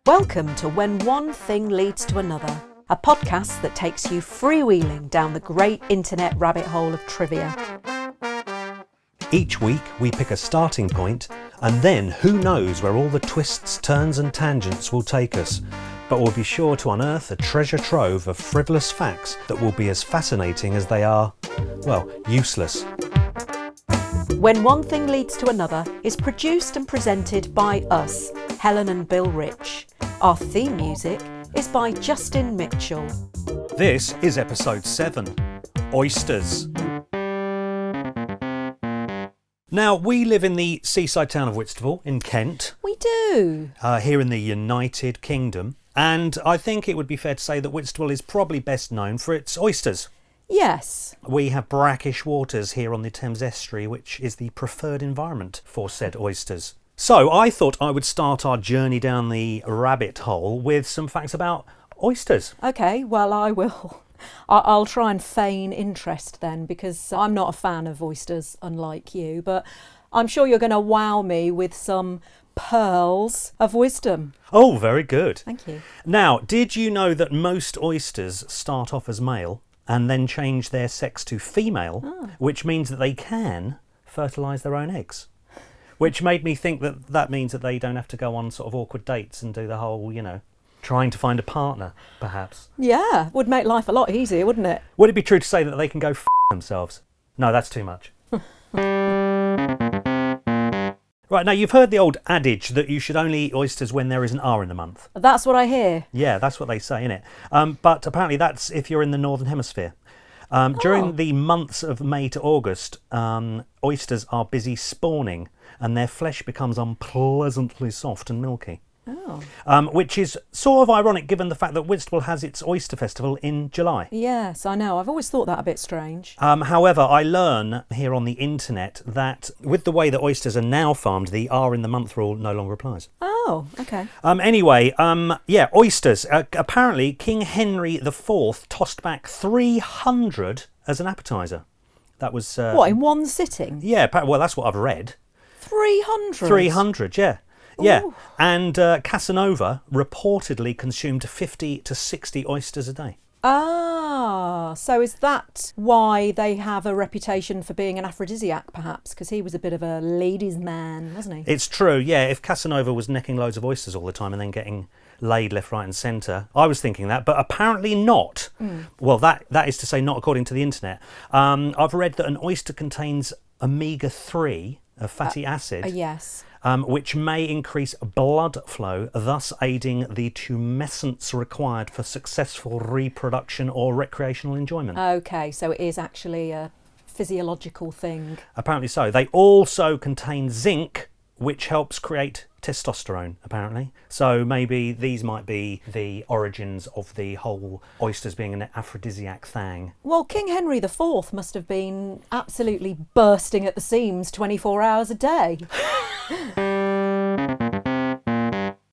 Welcome to When One Thing Leads to Another, a podcast that takes you freewheeling down the great internet rabbit hole of trivia. Each week we pick a starting point, and then who knows where all the twists, turns and tangents will take us. But we'll be sure to unearth a treasure trove of frivolous facts that will be as fascinating as they are, well, useless. When One Thing Leads to Another is produced and presented by us, Helen and Bill Rich. Our theme music is by Justin Mitchell. This is episode 7, Oysters. Now, we live in the seaside town of Whitstable in Kent. We do. Here in the United Kingdom. And I think it would be fair to say that Whitstable is probably best known for its oysters. Yes. We have brackish waters here on the Thames estuary, which is the preferred environment for said oysters. So I thought I would start our journey down the rabbit hole with some facts about oysters. Okay, well, I will. I'll try and feign interest then, because I'm not a fan of oysters, unlike you, but I'm sure you're going to wow me with some pearls of wisdom. Oh, very good. Thank you. Now, did you know that most oysters start off as male and then change their sex to female, which means that they can fertilise their own eggs? Which made me think that that means that they don't have to go on sort of awkward dates and do the whole, trying to find a partner, perhaps. Yeah, would make life a lot easier, wouldn't it? Would it be true to say that they can go f*** themselves? No, that's too much. Right, now you've heard the old adage that you should only eat oysters when there is an R in the month. That's what I hear. Yeah, that's what they say, innit? But apparently that's if you're in the Northern Hemisphere. During the months of May to August, oysters are busy spawning and their flesh becomes unpleasantly soft and milky. Which is sort of ironic given the fact that Whitstable has its Oyster Festival in July. Yes, I know. I've always thought that a bit strange. However, I learn here on the internet that with the way that oysters are now farmed, the R in the month rule no longer applies. Oh, okay. Anyway, oysters. Apparently, King Henry IV tossed back 300 as an appetiser. That was... what, in one sitting? Yeah, well, that's what I've read. 300? 300, yeah. Yeah, Ooh. and Casanova reportedly consumed 50 to 60 oysters a day. Ah, so is that why they have a reputation for being an aphrodisiac, perhaps? Because he was a bit of a ladies' man, wasn't he? It's true, yeah. If Casanova was necking loads of oysters all the time and then getting laid left, right and centre, I was thinking that, but apparently not. Well, that is to say not according to the internet. I've read that an oyster contains omega-3, a fatty acid. Yes. Which may increase blood flow, thus aiding the tumescence required for successful reproduction or recreational enjoyment. Okay, so it is actually a physiological thing. Apparently so. They also contain zinc, which helps create testosterone, apparently. So maybe these might be the origins of the whole oysters being an aphrodisiac thing. Well, King Henry IV must have been absolutely bursting at the seams 24 hours a day.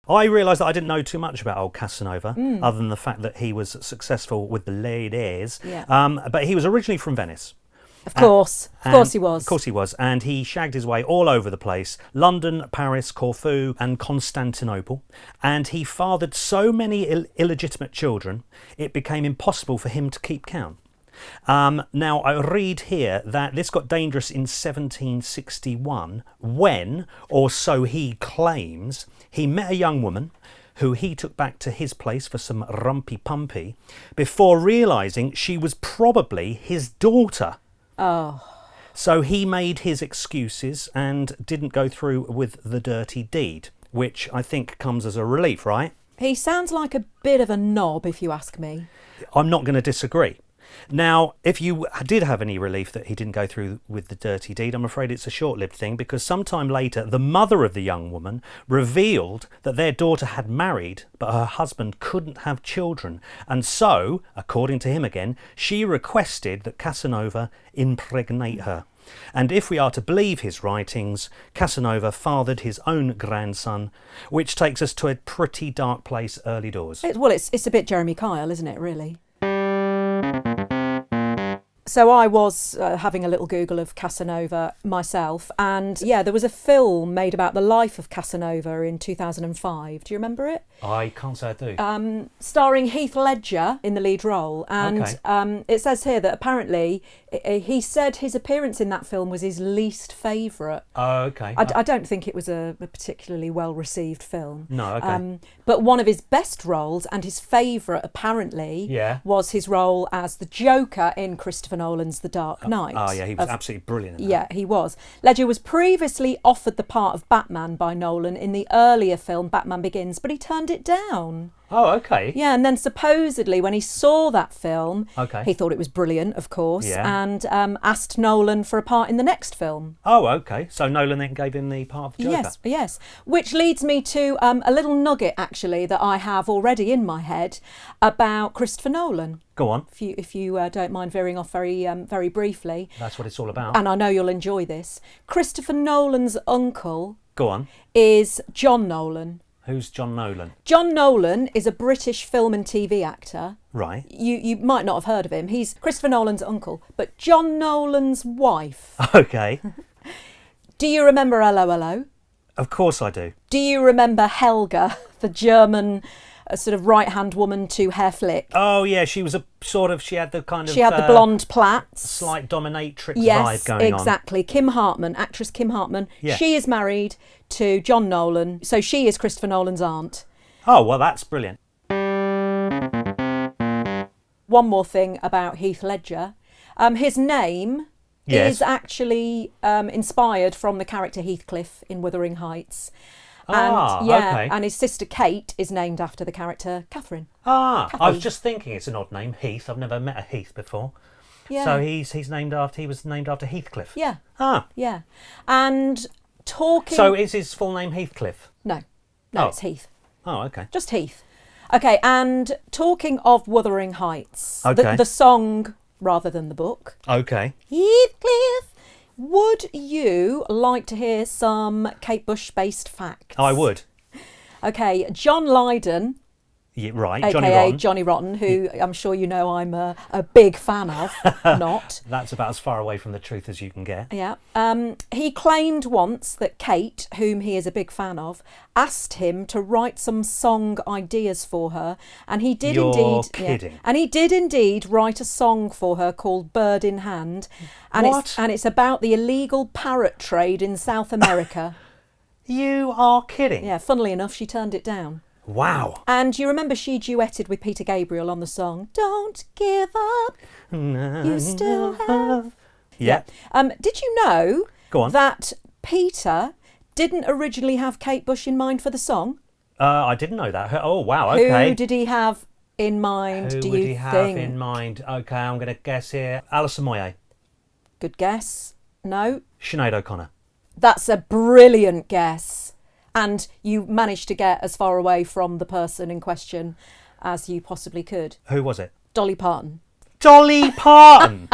I realised that I didn't know too much about old Casanova, other than the fact that he was successful with the ladies. Yeah. But he was originally from Venice. Of course he was. Of course he was, and he shagged his way all over the place, London, Paris, Corfu and Constantinople, and he fathered so many illegitimate children, it became impossible for him to keep count. Now, I read here that this got dangerous in 1761 when, or so he claims, he met a young woman who he took back to his place for some rumpy-pumpy before realising she was probably his daughter. Oh. So he made his excuses and didn't go through with the dirty deed, which I think comes as a relief, right? He sounds like a bit of a knob, if you ask me. I'm not going to disagree. Now, if you did have any relief that he didn't go through with the dirty deed, I'm afraid it's a short-lived thing, because sometime later the mother of the young woman revealed that their daughter had married, but her husband couldn't have children. And so, according to him again, she requested that Casanova impregnate her. And if we are to believe his writings, Casanova fathered his own grandson, which takes us to a pretty dark place early doors. It's a bit Jeremy Kyle, isn't it, really? So I was having a little Google of Casanova myself, and yeah, there was a film made about the life of Casanova in 2005. Do you remember it? I can't say I do. Starring Heath Ledger in the lead role, and it says here that apparently he said his appearance in that film was his least favourite. Oh, okay. I don't think it was a particularly well-received film. No, okay. But one of his best roles and his favourite apparently was his role as the Joker in Christopher Nolan's The Dark Knight. Oh yeah, he was absolutely brilliant in that. Yeah, he was. Ledger was previously offered the part of Batman by Nolan in the earlier film Batman Begins, but he turned it down. Oh, okay. Yeah, and then supposedly when he saw that film, Okay. he thought it was brilliant, of course, Yeah. and asked Nolan for a part in the next film. Oh, okay. So Nolan then gave him the part of the Joker. Yes, yes. Which leads me to a little nugget, actually, that I have already in my head about Christopher Nolan. Go on. If you don't mind veering off very briefly. That's what it's all about. And I know you'll enjoy this. Christopher Nolan's uncle Go on. is John Nolan. Who's John Nolan? John Nolan is a British film and TV actor. Right. You might not have heard of him. He's Christopher Nolan's uncle. But John Nolan's wife. Okay. Do you remember Hello, Hello? Of course I do. Do you remember Helga, the German sort of right-hand woman to Herr Flick? Oh yeah, she was she had the kind of... She had the blonde plaits. Slight dominatrix Yes, vibe going on. exactly. Kim Hartman, actress Kim Hartman. Yeah. She is married to John Nolan, so she is Christopher Nolan's aunt. Oh, well, that's brilliant. One more thing about Heath Ledger. His name Yes. is actually inspired from the character Heathcliff in Wuthering Heights. And, okay. And his sister Kate is named after the character Catherine. I was just thinking it's an odd name, Heath. I've never met a Heath before. Yeah. So he was named after Heathcliff. Yeah. Ah. Yeah. And talking... So is his full name Heathcliff? No, Oh. it's Heath. Oh, okay. Just Heath. Okay, and talking of Wuthering Heights, Okay. the song rather than the book, Okay. Heathcliff, would you like to hear some Kate Bush-based facts? I would. Okay, John Lydon, Yeah, right. aka Johnny Rotten. Johnny Rotten, who I'm sure you know I'm a big fan of, not. That's about as far away from the truth as you can get. Yeah. He claimed once that Kate, whom he is a big fan of, asked him to write some song ideas for her, and he did You're indeed. kidding. Yeah, and he did indeed write a song for her called "Bird in Hand," and What? it's about the illegal parrot trade in South America. You are kidding. Yeah. Funnily enough, she turned it down. Wow. And you remember she duetted with Peter Gabriel on the song "Don't Give Up, You Still Have." Yeah. Did you know Go on. that Peter didn't originally have Kate Bush in mind for the song? I didn't know that. Oh, wow. Okay. Who did he have in mind, Who do would you he have think? in mind? Okay, I'm going to guess here. Alison Moyet. Good guess. No? Sinead O'Connor. That's a brilliant guess. And you managed to get as far away from the person in question as you possibly could. Who was it? Dolly Parton. Dolly Parton.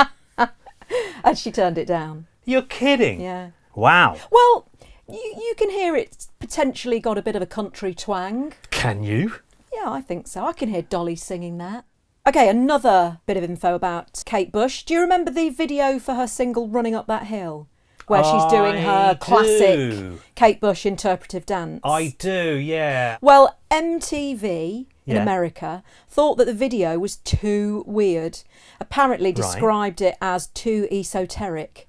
And she turned it down. You're kidding. Yeah. Wow. Well, you can hear it's potentially got a bit of a country twang. Can you? Yeah, I think so. I can hear Dolly singing that. Okay, another bit of info about Kate Bush. Do you remember the video for her single Running Up That Hill? Where she's doing her I classic do. Kate Bush interpretive dance. I do, yeah. Well, MTV in Yeah. America thought that the video was too weird. Apparently described it as too esoteric.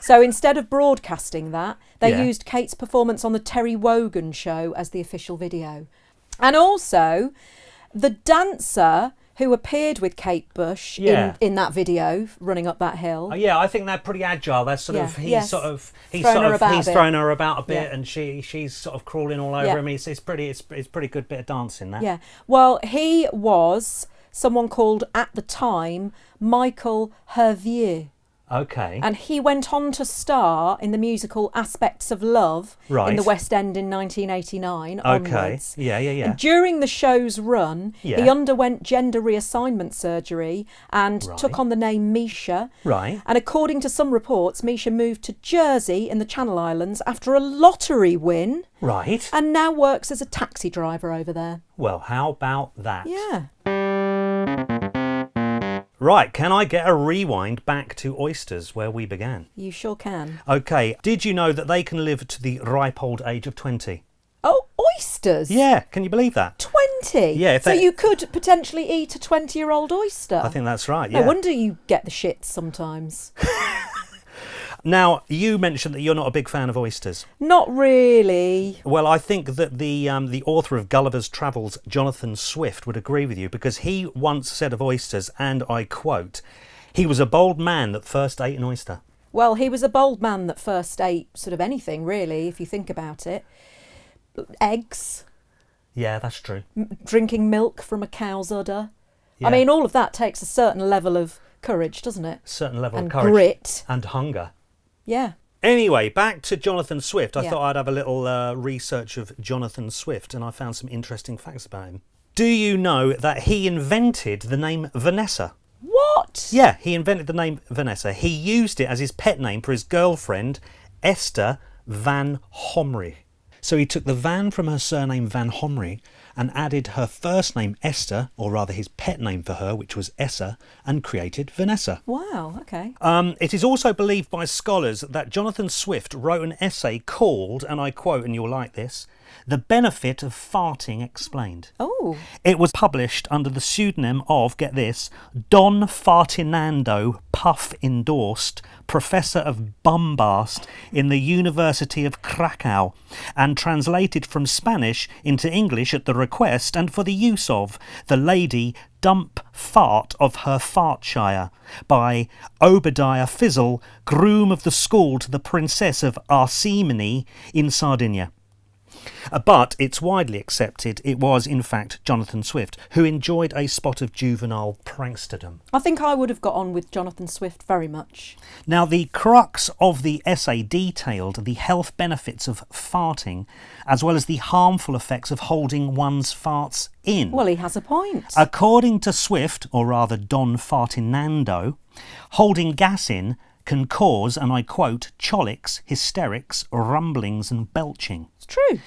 So instead of broadcasting that, they Yeah. used Kate's performance on the Terry Wogan show as the official video. And also, the dancer who appeared with Kate Bush Yeah. in that video, running up that hill. Yeah, I think they're pretty agile. They're sort of Yes. he's Thrown her about a he's bit. thrown her about a bit, Yeah. and she's sort of crawling all over Yeah. him. It's pretty good bit of dancing that. Yeah. Well, he was someone called, at the time, Michael Hervieux. Okay. And he went on to star in the musical Aspects of Love in Right. the West End in 1989 Okay. onwards. Yeah. And during the show's run, Yeah. he underwent gender reassignment surgery and Right. took on the name Misha. Right. And according to some reports, Misha moved to Jersey in the Channel Islands after a lottery win Right. and now works as a taxi driver over there. Well, how about that? Yeah. Right, can I get a rewind back to oysters, where we began? You sure can. Okay, did you know that they can live to the ripe old age of 20? Oh, oysters? Yeah, can you believe that? 20? Yeah, so you could potentially eat a 20-year-old oyster? I think that's right, yeah. No wonder you get the shits sometimes. Now, you mentioned that you're not a big fan of oysters. Not really. Well, I think that the author of Gulliver's Travels, Jonathan Swift, would agree with you, because he once said of oysters, and I quote, "He was a bold man that first ate an oyster." Well, he was a bold man that first ate sort of anything, really, if you think about it. Eggs. Yeah, that's true. Drinking milk from a cow's udder. Yeah. I mean, all of that takes a certain level of courage, doesn't it? Certain level and of courage. Grit. And hunger. Yeah. Anyway, back to Jonathan Swift. I Yeah. thought I'd have a little research of Jonathan Swift, and I found some interesting facts about him. Do you know that he invented the name Vanessa? What? Yeah, he invented the name Vanessa. He used it as his pet name for his girlfriend, Esther Van Homrey. So he took the Van from her surname Van Homrey and added her first name Esther, or rather his pet name for her, which was Essa, and created Vanessa. Wow, okay. It is also believed by scholars that Jonathan Swift wrote an essay called, and I quote, and you'll like this, "The Benefit of Farting Explained." Oh. It was published under the pseudonym of, get this, Don Fartinando Puff Endorsed, Professor of Bombast in the University of Krakow, and translated from Spanish into English at the request and for the use of the Lady Dump Fart of her Fartshire by Obadiah Fizzle, groom of the school to the Princess of Arsimene in Sardinia. But it's widely accepted it was, in fact, Jonathan Swift, who enjoyed a spot of juvenile pranksterdom. I think I would have got on with Jonathan Swift very much. Now, the crux of the essay detailed the health benefits of farting, as well as the harmful effects of holding one's farts in. Well, he has a point. According to Swift, or rather Don Fartinando, holding gas in can cause, and I quote, colics, hysterics, rumblings and belching. It's true.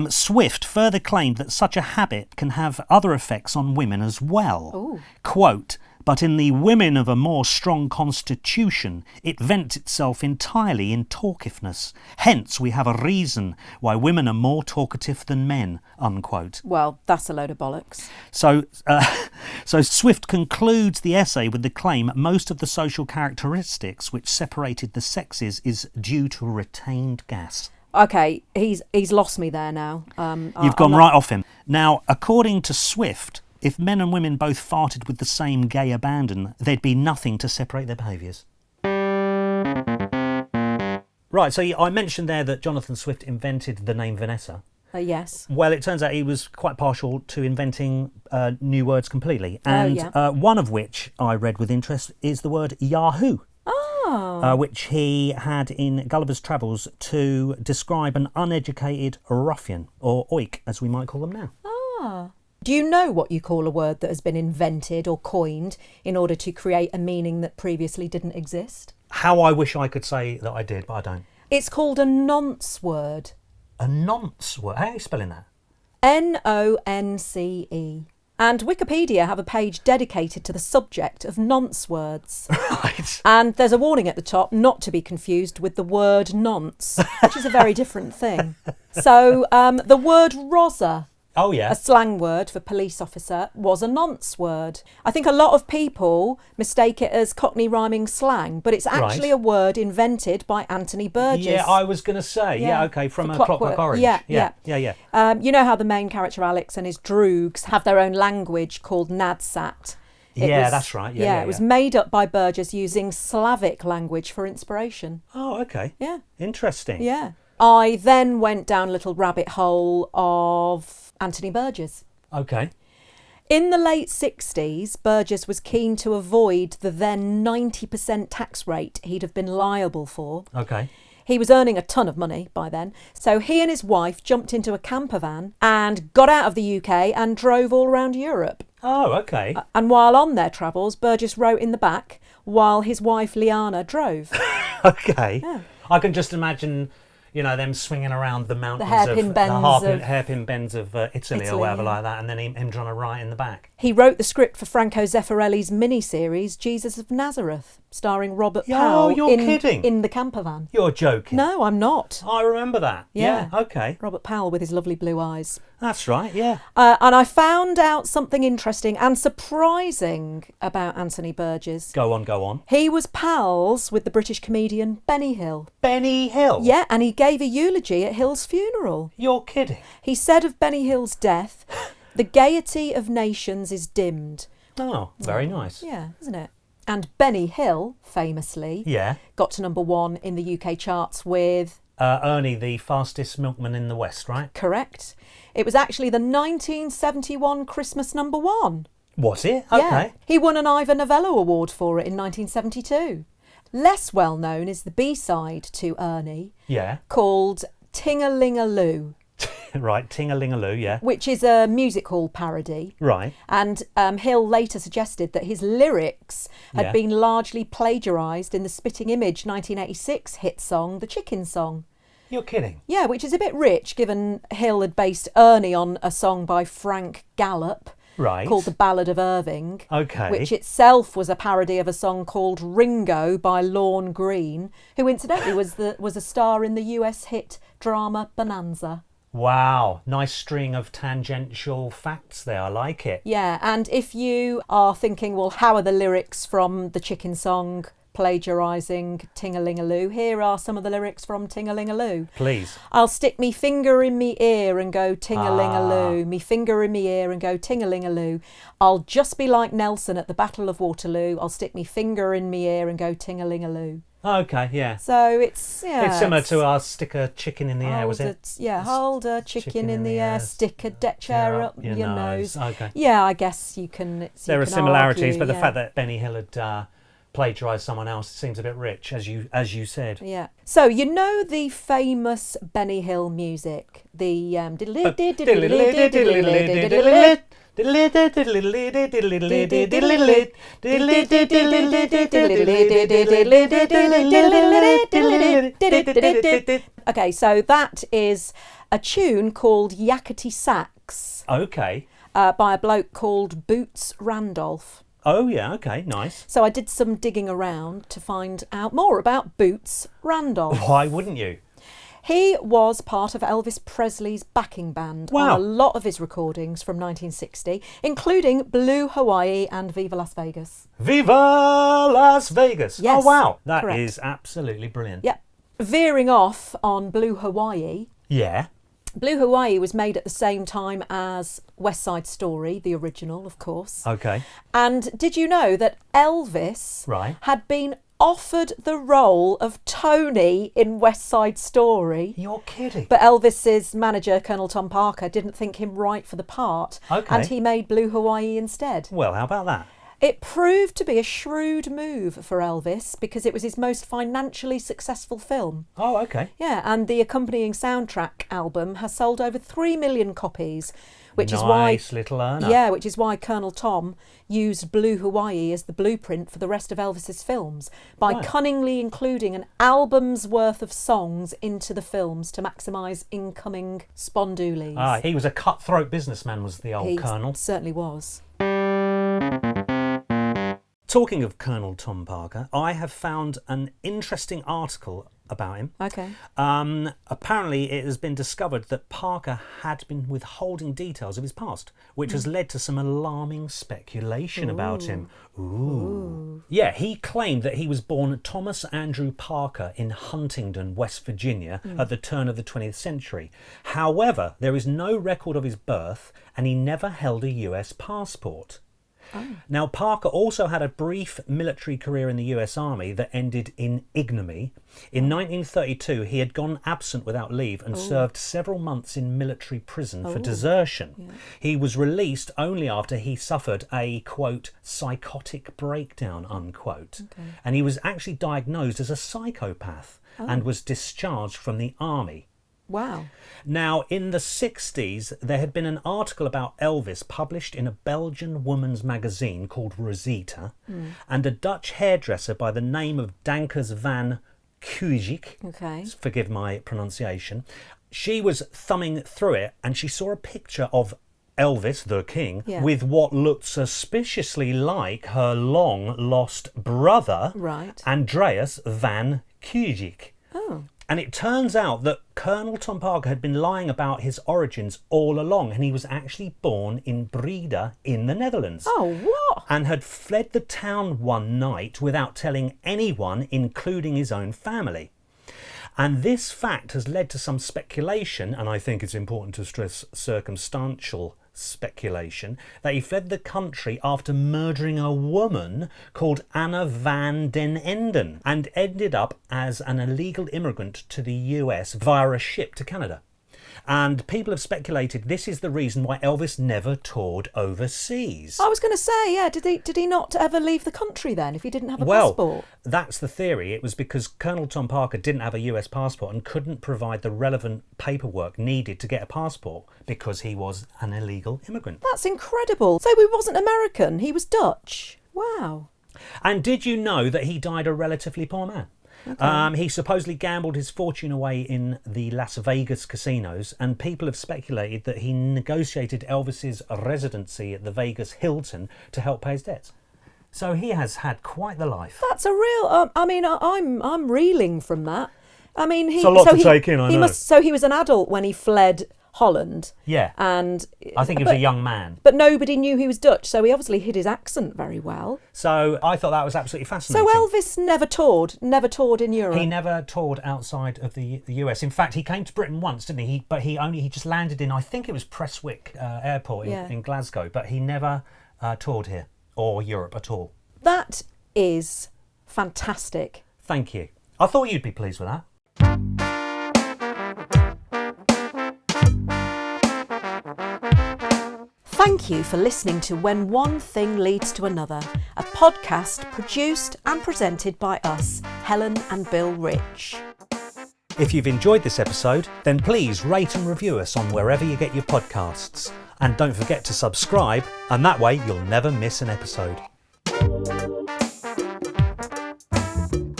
Swift further claimed that such a habit can have other effects on women as well. Ooh. Quote, "But in the women of a more strong constitution, it vents itself entirely in talkiveness. Hence we have a reason why women are more talkative than men," unquote. Well, that's a load of bollocks. So Swift concludes the essay with the claim most of the social characteristics which separated the sexes is due to retained gas. Okay, he's lost me there now. You've gone right off him. Now, according to Swift, if men and women both farted with the same gay abandon, there'd be nothing to separate their behaviours. Right, so I mentioned there that Jonathan Swift invented the name Vanessa. Yes. Well, it turns out he was quite partial to inventing new words completely. Oh, And yeah. one of which I read with interest is the word Yahoo. Oh. Which he had in Gulliver's Travels to describe an uneducated ruffian, or oik, as we might call them now. Ah. Do you know what you call a word that has been invented or coined in order to create a meaning that previously didn't exist? How I wish I could say that I did, but I don't. It's called a nonce word. A nonce word? How are you spelling that? Nonce. And Wikipedia have a page dedicated to the subject of nonce words. Right. And there's a warning at the top not to be confused with the word nonce, which is a very different thing. So the word rosa, Oh, yeah. a slang word for police officer, was a nonce word. I think a lot of people mistake it as Cockney rhyming slang, but it's actually a word invented by Anthony Burgess. Yeah, I was going to say. Yeah, okay, from for a Clockwork Orange. Yeah. Yeah. You know how the main character Alex and his droogs have their own language called Nadsat? That's right. Yeah, it was made up by Burgess using Slavic language for inspiration. Oh, okay. Yeah. Interesting. Yeah. I then went down a little rabbit hole of Anthony Burgess. Okay. In the late 60s, Burgess was keen to avoid the then 90% tax rate he'd have been liable for. Okay. He was earning a ton of money by then, so he and his wife jumped into a camper van and got out of the UK and drove all around Europe. Oh, okay. And while on their travels, Burgess wrote in the back while his wife Liana drove. Okay. Yeah. I can just imagine, them swinging around the mountains hairpin bends of Italy or whatever like that, and then him trying to write in the back. He wrote the script for Franco Zeffirelli's miniseries Jesus of Nazareth, starring Robert Powell in the camper van. You're joking. No, I'm not. I remember that. Yeah, okay. Robert Powell with his lovely blue eyes. That's right, yeah. And I found out something interesting and surprising about Anthony Burgess. Go on. He was pals with the British comedian Benny Hill. Benny Hill? Yeah, and he gave a eulogy at Hill's funeral. You're kidding. He said of Benny Hill's death, "The gaiety of nations is dimmed." Oh, very nice. Yeah, isn't it? And Benny Hill, famously, got to number 1 in the UK charts with... Ernie, the fastest milkman in the West, right? Correct. It was actually the 1971 Christmas number 1. Was it? Okay. Yeah. He won an Ivor Novello Award for it in 1972. Less well known is the B-side to Ernie, called Ting-a-ling-a-loo. Right, Ting-a-ling-a-loo, yeah. Which is a music hall parody. Right. And Hill later suggested that his lyrics had been largely plagiarised in the Spitting Image 1986 hit song, The Chicken Song. You're kidding? Yeah, which is a bit rich, given Hill had based Ernie on a song by Frank Gallup. Right. Called The Ballad of Irving. Okay. Which itself was a parody of a song called Ringo by Lorne Greene, who incidentally was a star in the US hit drama Bonanza. Wow, nice string of tangential facts there. I like it. Yeah, and if you are thinking, well, how are the lyrics from the Chicken Song plagiarising Ting-a-ling-a-loo? Here are some of the lyrics from Ting-a-ling-a-loo. Please. I'll stick me finger in me ear and go ting-a-ling-a-loo. Me finger in me ear and go ting-a-ling-a-loo. I'll just be like Nelson at the Battle of Waterloo. I'll stick me finger in me ear and go ting-a-ling-a-loo. Okay, yeah. So it's similar to our stick a chicken in the air, was it? Hold a chicken in the air, stick a deck chair up your nose. Okay. Yeah, I guess you can. There are similarities, but the fact that Benny Hill had plagiarised someone else seems a bit rich, as you said. Yeah. So you know the famous Benny Hill music, the Okay, so that is a tune called Yakety Sax. Okay. By a bloke called Boots Randolph. Oh, yeah, okay, nice. So I did some digging around to find out more about Boots Randolph. Why wouldn't you? He was part of Elvis Presley's backing band on a lot of his recordings from 1960, including Blue Hawaii and Viva Las Vegas. Viva Las Vegas! Yes, oh, wow. That correct. Is absolutely brilliant. Yeah. Veering off on Blue Hawaii. Yeah. Blue Hawaii was made at the same time as West Side Story, the original, of course. Okay. And did you know that Elvis had been offered the role of Tony in West Side Story? You're kidding. But Elvis's manager, Colonel Tom Parker, didn't think him right for the part. Okay. And he made Blue Hawaii instead. Well, how about that? It proved to be a shrewd move for Elvis because it was his most financially successful film. Oh, okay. Yeah, and the accompanying soundtrack album has sold over 3 million copies, which nice little earner. Yeah, which is why Colonel Tom used Blue Hawaii as the blueprint for the rest of Elvis's films by cunningly including an album's worth of songs into the films to maximise incoming spondoolies. Ah, he was a cutthroat businessman, was the old Colonel. He certainly was. Talking of Colonel Tom Parker, I have found an interesting article about him. Okay. Apparently it has been discovered that Parker had been withholding details of his past, which has led to some alarming speculation about him. Ooh. Yeah, he claimed that he was born Thomas Andrew Parker in Huntingdon, West Virginia at the turn of the 20th century. However, there is no record of his birth and he never held a US passport. Oh. Now, Parker also had a brief military career in the US Army that ended in ignominy. In 1932, he had gone absent without leave and served several months in military prison for desertion. Yeah. He was released only after he suffered a, quote, psychotic breakdown, unquote. Okay. And he was actually diagnosed as a psychopath and was discharged from the Army. Wow. Now, in the 60s, there had been an article about Elvis published in a Belgian woman's magazine called Rosita, and a Dutch hairdresser by the name of Dankers van Kujic. Okay. Forgive my pronunciation. She was thumbing through it and she saw a picture of Elvis, the king, with what looked suspiciously like her long-lost brother, Right. Andreas van Kujic. Oh. And it turns out that Colonel Tom Parker had been lying about his origins all along, and he was actually born in Breda in the Netherlands. Oh, what? And had fled the town one night without telling anyone, including his own family. And this fact has led to some speculation, and I think it's important to stress circumstantial speculation, that he fled the country after murdering a woman called Anna van den Enden and ended up as an illegal immigrant to the US via a ship to Canada. And people have speculated this is the reason why Elvis never toured overseas. I was going to say, yeah, did he not ever leave the country then if he didn't have a passport? That's the theory. It was because Colonel Tom Parker didn't have a US passport and couldn't provide the relevant paperwork needed to get a passport because he was an illegal immigrant. That's incredible. So he wasn't American, he was Dutch. Wow. And did you know that he died a relatively poor man? Okay. He supposedly gambled his fortune away in the Las Vegas casinos, and people have speculated that he negotiated Elvis's residency at the Vegas Hilton to help pay his debts. So he has had quite the life. That's a real. I'm reeling from that. I mean, it's a lot to take in. I know. So he was an adult when he fled Holland. Yeah. And I think he was a young man. But nobody knew he was Dutch, so he obviously hid his accent very well. So I thought that was absolutely fascinating. So Elvis never toured in Europe. He never toured outside of the US. In fact, he came to Britain once, didn't he? But he just landed in, I think it was Prestwick Airport in Glasgow, but he never toured here or Europe at all. That is fantastic. Thank you. I thought you'd be pleased with that. Thank you for listening to When One Thing Leads to Another, a podcast produced and presented by us, Helen and Bill Rich. If you've enjoyed this episode, then please rate and review us on wherever you get your podcasts. And don't forget to subscribe, and that way you'll never miss an episode.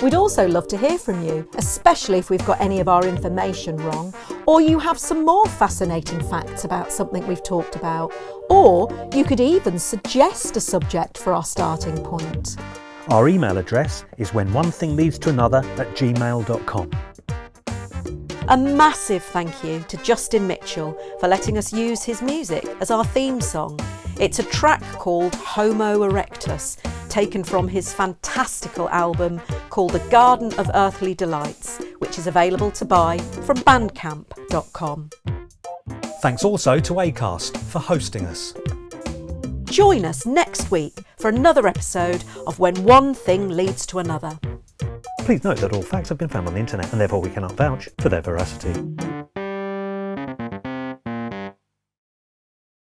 We'd also love to hear from you, especially if we've got any of our information wrong, or you have some more fascinating facts about something we've talked about, or you could even suggest a subject for our starting point. Our email address is whenonethingleadstoanother@gmail.com. A massive thank you to Justin Mitchell for letting us use his music as our theme song. It's a track called Homo Erectus, taken from his fantastical album called The Garden of Earthly Delights, which is available to buy from bandcamp.com. Thanks also to Acast for hosting us. Join us next week for another episode of When One Thing Leads to Another. Please note that all facts have been found on the internet and therefore we cannot vouch for their veracity.